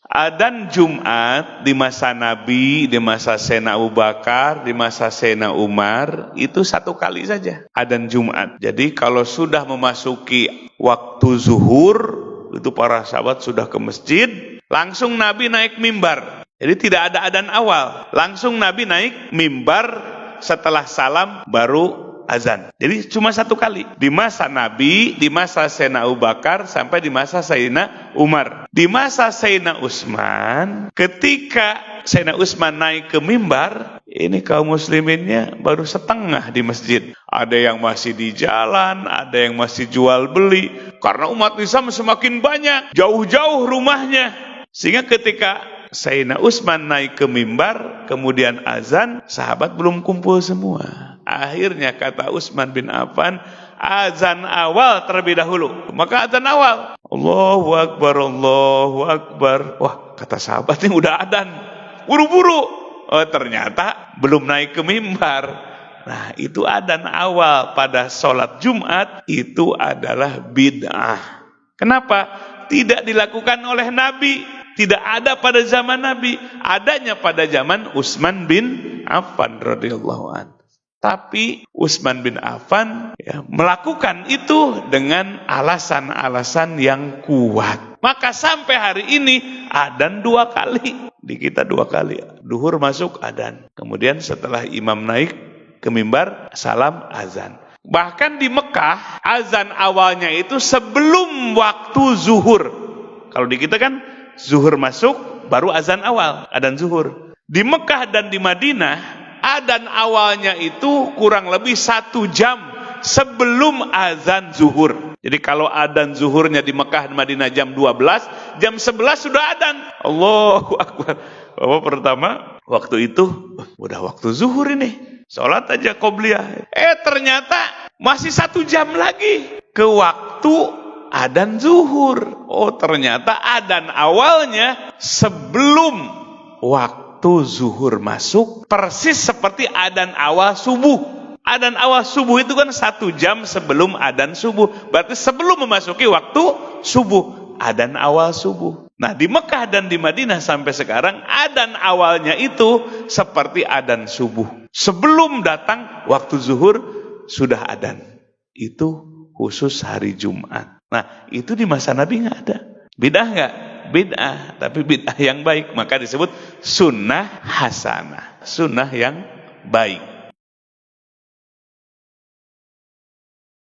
Adzan Jumat di masa Nabi, di masa Sayyidina Abu Bakar, di masa Sayyidina Umar itu 1 kali saja adzan Jumat. Jadi kalau sudah memasuki waktu zuhur, itu para sahabat sudah ke masjid, langsung Nabi naik mimbar. Jadi tidak ada adzan awal, langsung Nabi naik mimbar, setelah salam baru azan. Jadi cuma 1 kali di masa Nabi, di masa Sayyidina Abu Bakar, sampai di masa Sayyidina Umar. Di masa Sayyidina Utsman, ketika Sayyidina Utsman naik ke mimbar, ini kaum musliminnya baru setengah di masjid. Ada yang masih di jalan, ada yang masih jual beli, karena umat Islam semakin banyak, jauh-jauh rumahnya. Sehingga ketika Sayyidina Utsman naik ke mimbar, kemudian azan, sahabat belum kumpul semua. Akhirnya kata Utsman bin Affan, azan awal terlebih dahulu. Maka azan awal, Allahu Akbar, Allahu Akbar. Wah, kata sahabat ini udah adzan, buru-buru. Oh, ternyata belum naik ke mimbar. Nah, itu adzan awal pada sholat Jumat itu adalah bid'ah. Kenapa? Tidak dilakukan oleh Nabi. Tidak ada pada zaman Nabi. Adanya pada zaman Utsman bin Affan radhiyallahu anhu. Tapi Utsman bin Affan melakukan itu dengan alasan-alasan yang kuat. Maka sampai hari ini adzan 2 kali. Di kita 2 kali. Duhur masuk adzan. Kemudian setelah imam naik ke mimbar, salam azan. Bahkan di Mekah, azan awalnya itu sebelum waktu zuhur. Kalau di kita kan zuhur masuk, baru azan awal, adzan zuhur. Di Mekah dan di Madinah, adzan awalnya itu kurang lebih 1 jam sebelum azan zuhur. Jadi kalau adzan zuhurnya di Mekah dan Madinah jam 12, jam 11 sudah adzan. Allahu Akbar. Bapak pertama, waktu itu, udah waktu zuhur ini. Sholat aja qobliyah. Ternyata masih 1 jam lagi ke waktu adzan zuhur. Oh, ternyata adzan awalnya sebelum waktu zuhur masuk, persis seperti adzan awal subuh. Adzan awal subuh itu kan 1 jam sebelum adzan subuh. Berarti sebelum memasuki waktu subuh, adzan awal subuh. Nah, di Mekah dan di Madinah sampai sekarang adzan awalnya itu seperti adzan subuh. Sebelum datang waktu zuhur sudah adzan. Itu khusus hari Jumat. Nah, itu di masa Nabi nggak ada. Bid'ah nggak? Bid'ah, tapi bid'ah yang baik. Maka disebut sunnah hasanah, sunnah yang baik.